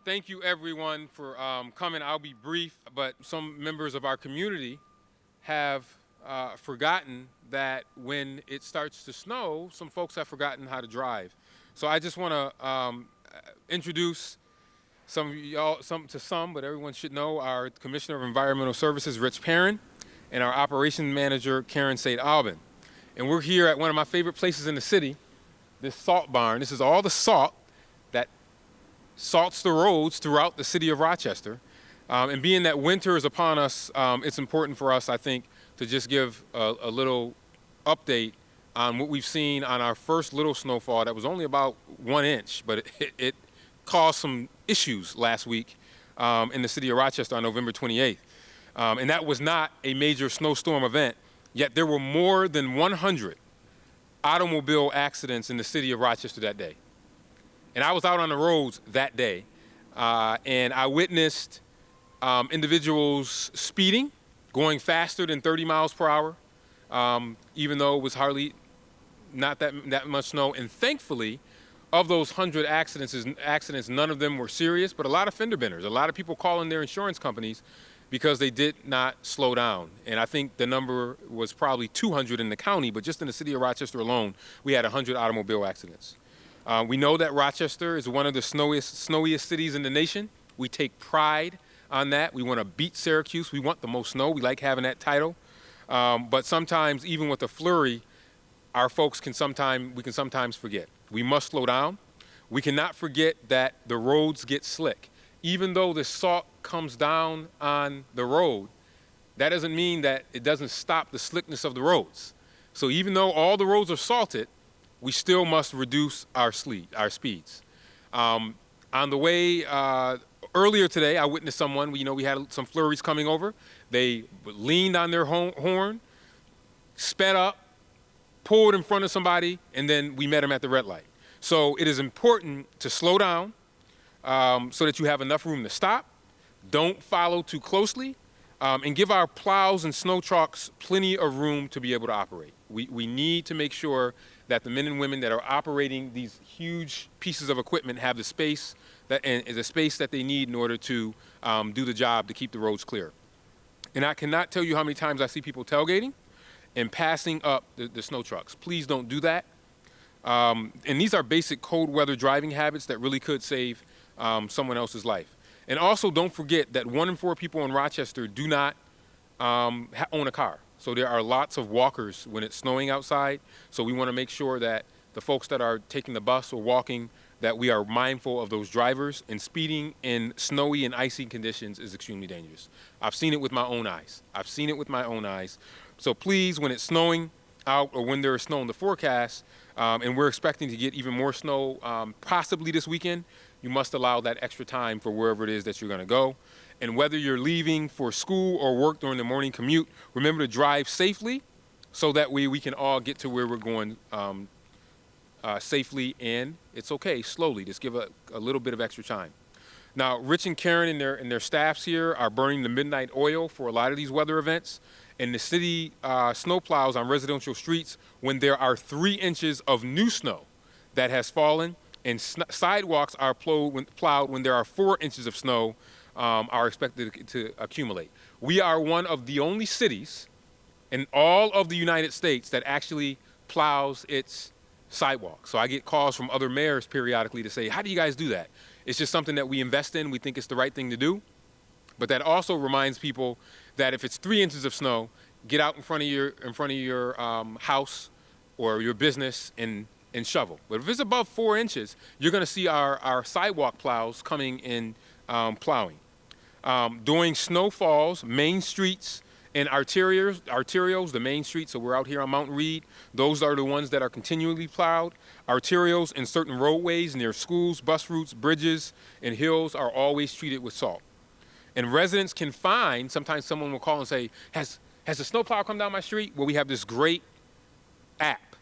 Thank you, everyone, for coming. I'll be brief, but some members of our community have forgotten that when it starts to snow, some folks have forgotten how to drive. So I just want to introduce some of y'all, but everyone should know our Commissioner of Environmental Services, Rich Perrin, and our Operations Manager, Karen St. Albin. And we're here at one of my favorite places in the city, this salt barn. This is all the salt that salts the roads throughout the city of Rochester. And being that winter is upon us, it's important for us, I think, to just give a little update on what we've seen on our first little snowfall that was only about 1 inch, but it caused some issues last week in the city of Rochester on November 28th. And that was not a major snowstorm event, yet there were more than 100 automobile accidents in the city of Rochester that day. And I was out on the roads that day, and I witnessed individuals speeding, going faster than 30 miles per hour, even though it was hardly not that much snow. And thankfully, of those 100 accidents, none of them were serious, but a lot of fender benders, a lot of people calling their insurance companies because they did not slow down. And I think the number was probably 200 in the county, but just in the city of Rochester alone, we had 100 automobile accidents. We know that Rochester is one of the snowiest cities in the nation. We take pride on that. We want to beat Syracuse. We want the most snow. We like having that title. But sometimes, even with a flurry, our folks can sometimes forget. We must slow down. We cannot forget that the roads get slick. Even though the salt comes down on the road, that doesn't mean that it doesn't stop the slickness of the roads. So even though all the roads are salted, we still must reduce our speeds. On the way earlier today, I witnessed someone, we had some flurries coming over. They leaned on their horn, sped up, pulled in front of somebody, and then we met them at the red light. So it is important to slow down so that you have enough room to stop. Don't follow too closely, and give our plows and snow trucks plenty of room to be able to operate. We need to make sure that the men and women that are operating these huge pieces of equipment have the space that they need in order to do the job to keep the roads clear. And I cannot tell you how many times I see people tailgating and passing up the snow trucks. Please don't do that. And these are basic cold weather driving habits that really could save someone else's life. And also don't forget that 1 in 4 people in Rochester do not own a car. So there are lots of walkers when it's snowing outside. So we want to make sure that the folks that are taking the bus or walking, that we are mindful of those drivers. And speeding in snowy and icy conditions is extremely dangerous. I've seen it with my own eyes. So please, when it's snowing out or when there is snow in the forecast, and we're expecting to get even more snow possibly this weekend, you must allow that extra time for wherever it is that you're going to go. And whether you're leaving for school or work during the morning commute, remember to drive safely so that we can all get to where we're going safely, and it's okay, slowly. Just give a little bit of extra time. Now, Rich and Karen and their staffs here are burning the midnight oil for a lot of these weather events. And the city snow plows on residential streets when there are 3 inches of new snow that has fallen, and sidewalks are plowed when there are 4 inches of snow are expected to accumulate. We are one of the only cities in all of the United States that actually plows its sidewalks. So I get calls from other mayors periodically to say, how do you guys do that? It's just something that we invest in. We think it's the right thing to do. But that also reminds people that if it's 3 inches of snow, get out in front of your house or your business and shovel. But if it's above 4 inches, you're going to see our sidewalk plows coming in plowing. During snowfalls, main streets and arterials, the main streets, so we're out here on Mountain Reed, those are the ones that are continually plowed. Arterials and certain roadways near schools, bus routes, bridges, and hills are always treated with salt. And residents can find, sometimes someone will call and say, has the snowplow come down my street? Well, we have this great app,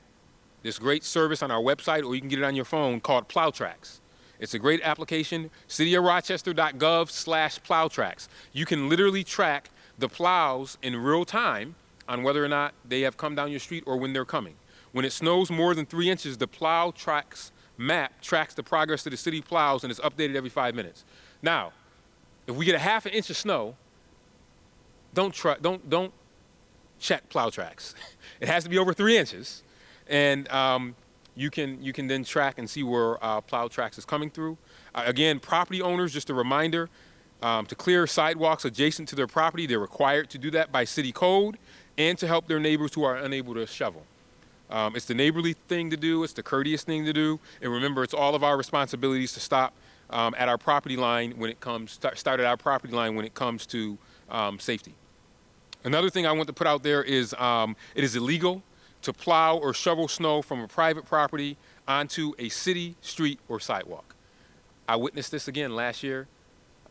this great service on our website, or you can get it on your phone, called Plow Tracks. It's a great application, cityofrochester.gov/plowtracks. You can literally track the plows in real time on whether or not they have come down your street or when they're coming. When it snows more than 3 inches, the plow tracks map tracks the progress of the city plows and is updated every 5 minutes. Now, if we get a half an inch of snow, don't check plow tracks. It has to be over 3 inches, and you can then track and see where plow tracks is coming through. Again, property owners, just a reminder, to clear sidewalks adjacent to their property, they're required to do that by city code, and to help their neighbors who are unable to shovel. It's the neighborly thing to do, it's the courteous thing to do, and remember, it's all of our responsibilities to stop at our property line when it comes, start at our property line when it comes to safety. Another thing I want to put out there is it is illegal to plow or shovel snow from a private property onto a city, street, or sidewalk. I witnessed this again last year.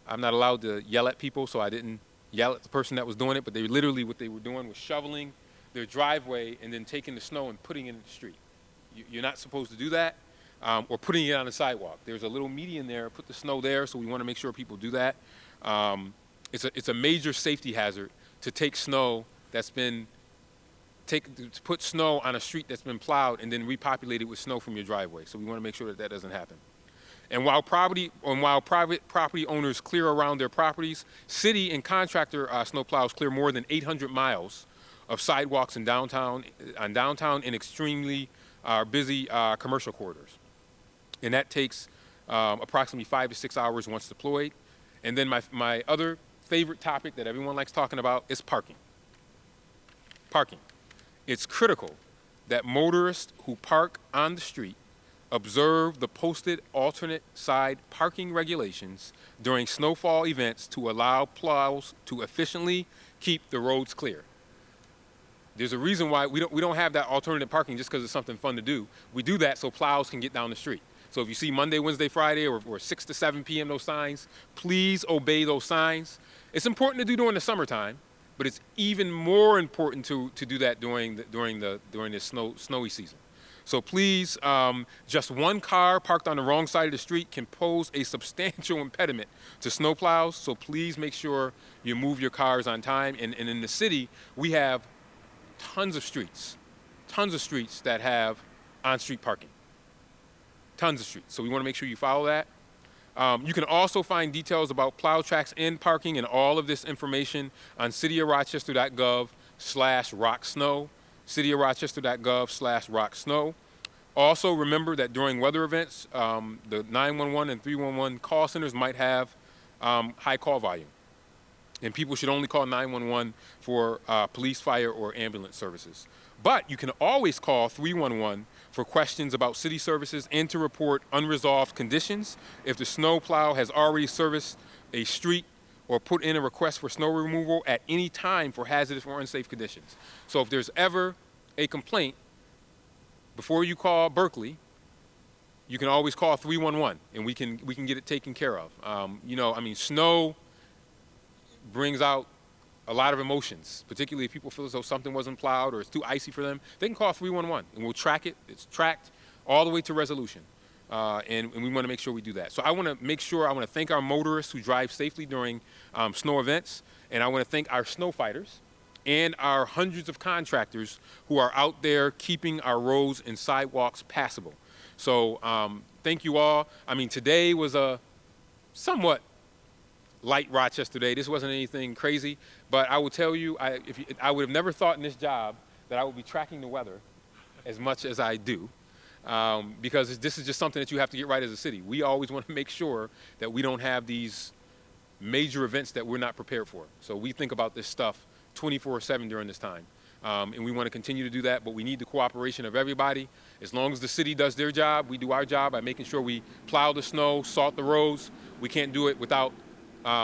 I'm not allowed to yell at people, so I didn't yell at the person that was doing it, but they literally, what they were doing was shoveling their driveway and then taking the snow and putting it in the street. You're not supposed to do that, or putting it on the sidewalk. There's a little median there, put the snow there, so we want to make sure people do that. It's a major safety hazard to take snow that's been, to put snow on a street that's been plowed and then repopulate it with snow from your driveway. So we want to make sure that that doesn't happen. And while private property owners clear around their properties, city and contractor snow plows clear more than 800 miles of sidewalks in downtown and extremely busy commercial corridors. And that takes approximately 5 to 6 hours once deployed. And then my other favorite topic that everyone likes talking about is parking. Parking. It's critical that motorists who park on the street observe the posted alternate side parking regulations during snowfall events to allow plows to efficiently keep the roads clear. There's a reason why we don't have that alternative parking just because it's something fun to do. We do that so plows can get down the street. So if you see Monday, Wednesday, Friday, or 6 to 7 p.m. those signs, please obey those signs. It's important to do during the summertime, but it's even more important to do that during this snowy season. So please, just one car parked on the wrong side of the street can pose a substantial impediment to snow plows. So please make sure you move your cars on time. And in the city, we have tons of streets that have on-street parking. Tons of streets. So we want to make sure you follow that. You can also find details about plow tracks and parking and all of this information on cityofrochester.gov/rocksnow, cityofrochester.gov/rocksnow. Also remember that during weather events, the 911 and 311 call centers might have high call volume. And people should only call 911 for police, fire, or ambulance services. But you can always call 311 for questions about city services and to report unresolved conditions if the snow plow has already serviced a street or put in a request for snow removal at any time for hazardous or unsafe conditions. So if there's ever a complaint, before you call Berkeley, you can always call 311 and we can get it taken care of. Snow brings out a lot of emotions, particularly if people feel as though something wasn't plowed or it's too icy for them. They can call 311 and we'll track it. It's tracked all the way to resolution. And we want to make sure we do that. So I want to thank our motorists who drive safely during snow events. And I want to thank our snow fighters and our hundreds of contractors who are out there keeping our roads and sidewalks passable. So thank you all. Today was a somewhat light Rochester day. This wasn't anything crazy, but I will tell you, I would have never thought in this job that I would be tracking the weather as much as I do, because this is just something that you have to get right as a city. We always want to make sure that we don't have these major events that we're not prepared for. So we think about this stuff 24/7 during this time, and we want to continue to do that, but we need the cooperation of everybody. As long as the city does their job, we do our job by making sure we plow the snow, salt the roads. We can't do it without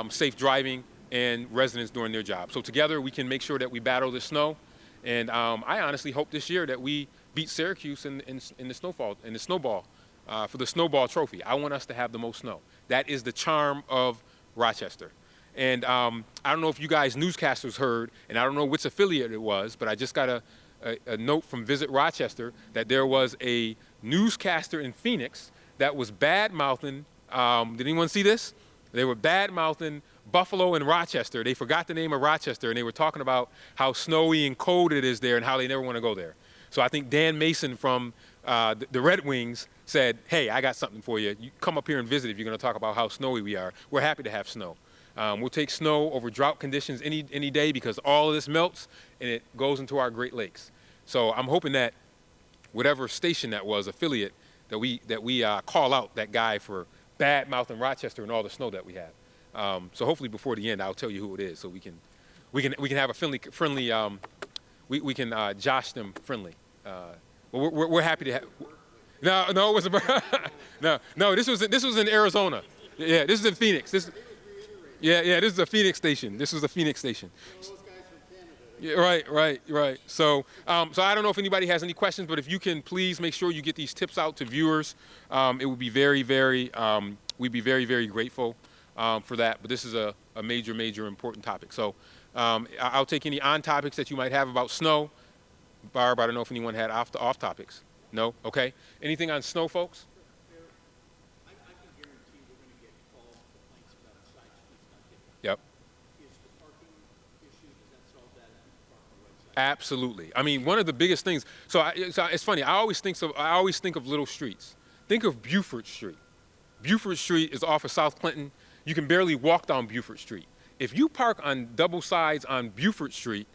safe driving and residents doing their job. So together we can make sure that we battle the snow. And I honestly hope this year that we beat Syracuse in the snowball for the snowball trophy. I want us to have the most snow. That is the charm of Rochester. And I don't know if you guys newscasters heard, and I don't know which affiliate it was, but I just got a note from Visit Rochester that there was a newscaster in Phoenix that was bad-mouthing, did anyone see this? They were bad-mouthing Buffalo and Rochester. They forgot the name of Rochester, and they were talking about how snowy and cold it is there and how they never want to go there. So I think Dan Mason from the Red Wings said, hey, I got something for you. You come up here and visit if you're going to talk about how snowy we are. We're happy to have snow. We'll take snow over drought conditions any day because all of this melts and it goes into our Great Lakes. So I'm hoping that whatever station that was, affiliate, that we call out that guy for bad mouthing Rochester and all the snow that we have. So hopefully before the end, I'll tell you who it is, so we can have a friendly we can josh them friendly. But we're happy to have. No, it wasn't. no. This was in Arizona. Yeah, this is in Phoenix. This is a Phoenix station. This was a Phoenix station. Yeah, right. So I don't know if anybody has any questions, but if you can please make sure you get these tips out to viewers, it would be very, we'd be very, very grateful for that. But this is a major important topic. So I'll take any on topics that you might have about snow. Barb, I don't know if anyone had off topics. No? Okay. Anything on snow, folks? I can guarantee we're going to get calls, complaints about side streets not getting. Yep. Is the parking issue, does that solve that and park on the right side? Absolutely. I mean, one of the biggest things. So it's funny. I always think of little streets. Think of Buford Street. Buford Street is off of South Clinton. You can barely walk down Buford Street. If you park on double sides on Buford Street,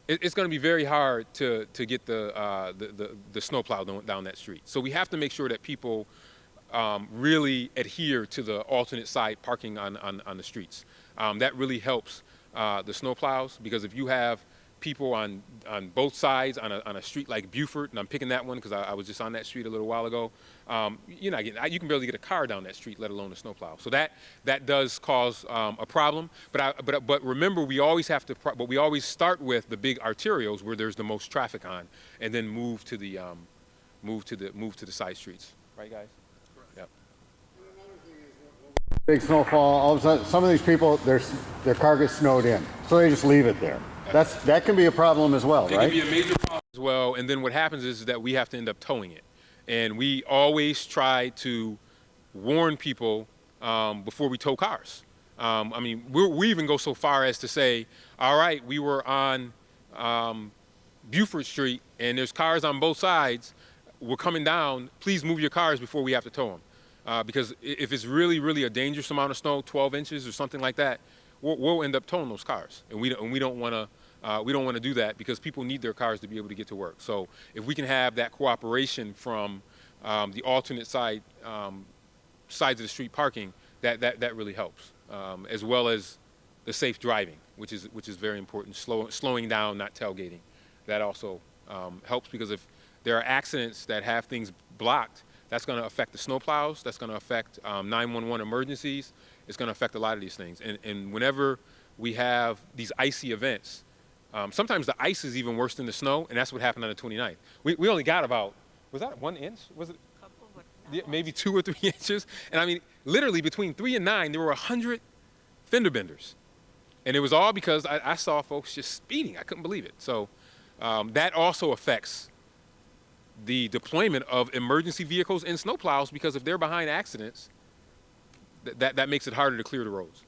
it's going to be very hard to get the snowplow down that street. So we have to make sure that people really adhere to the alternate side parking on the streets. That really helps the snowplows, because if you have people on both sides on a street like Buford, and I'm picking that one because I was just on that street a little while ago, you can barely get a car down that street, let alone a snowplow. So that does cause a problem. But remember, we always start with the big arterials where there's the most traffic on, and then move to the side streets. Right, guys? Yep. Big snowfall, all of a sudden, some of these people, their car gets snowed in, so they just leave it there. That can be a problem as well, right? It can be a major problem as well, and then what happens is that we have to end up towing it. And we always try to warn people before we tow cars. I mean, we even go so far as to say, all right, we were on Buford Street, and there's cars on both sides. We're coming down. Please move your cars before we have to tow them. Because if it's really a dangerous amount of snow, 12 inches or something like that, we'll end up towing those cars, and we don't want to do that, because people need their cars to be able to get to work. So if we can have that cooperation from the alternate sides of the street parking, that really helps, as well as the safe driving, which is very important. Slowing down, not tailgating, that also helps, because if there are accidents that have things blocked, that's going to affect the snowplows. That's going to affect 911 emergencies. It's going to affect a lot of these things. And whenever we have these icy events, sometimes the ice is even worse than the snow, and that's what happened on the 29th. We only got about, was that 1 inch? Was it? Yeah, maybe 2 or 3 inches. And I mean, literally between 3 and 9, there were 100 fender benders. And it was all because I saw folks just speeding. I couldn't believe it. So that also affects the deployment of emergency vehicles and snowplows, because if they're behind accidents, that makes it harder to clear the roads.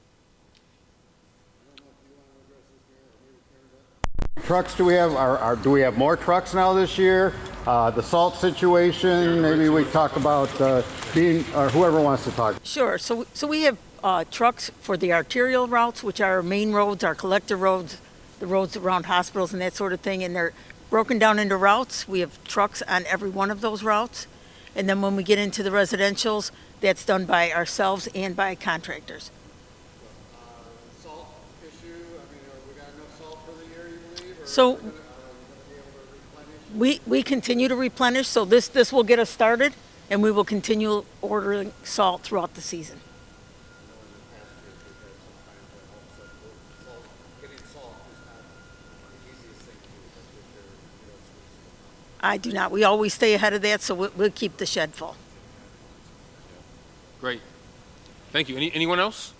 Trucks do we have? Do we have more trucks now this year? The salt situation. Maybe we talk about being, or whoever wants to talk. Sure. So we have trucks for the arterial routes, which are our main roads, our collector roads, the roads around hospitals and that sort of thing, and they're broken down into routes. We have trucks on every one of those routes. And then when we get into the residentials, that's done by ourselves and by contractors. Salt issue. I mean, we got enough salt for the year, you believe? So we continue to replenish. So this will get us started, and we will continue ordering salt throughout the season. I do not. We always stay ahead of that, so we'll keep the shed full. Great. Thank you. Anyone else?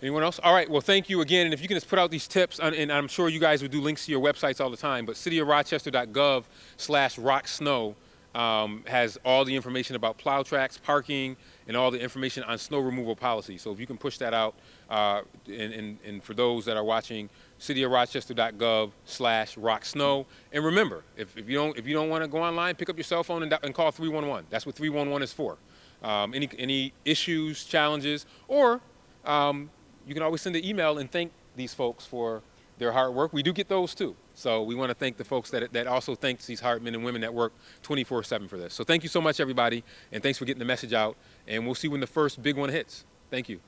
Anyone else? All right. Well, thank you again. And if you can just put out these tips, and I'm sure you guys would do links to your websites all the time, but cityofrochester.gov/rocksnow has all the information about plow tracks, parking, and all the information on snow removal policy. So if you can push that out, and for those that are watching, cityofrochester.gov/rocksnow. And remember, if you don't want to go online, pick up your cell phone and call 311. That's what 311 is for. Any issues, challenges, or you can always send an email and thank these folks for their hard work. We do get those too. So we want to thank the folks that also thanks these hard men and women that work 24/7 for this. So thank you so much, everybody, and thanks for getting the message out. And we'll see when the first big one hits. Thank you.